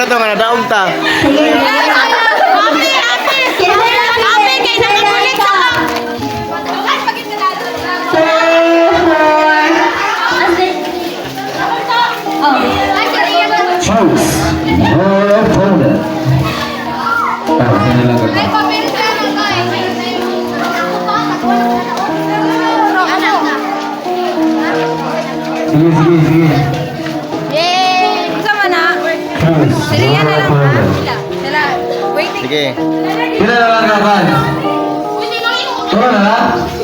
na to, nga nadaog ta. Choose your opponent. Sino lang ka? Sige. Choose your opponent. Sige. Sino na lang ka, Van? Ito na lang?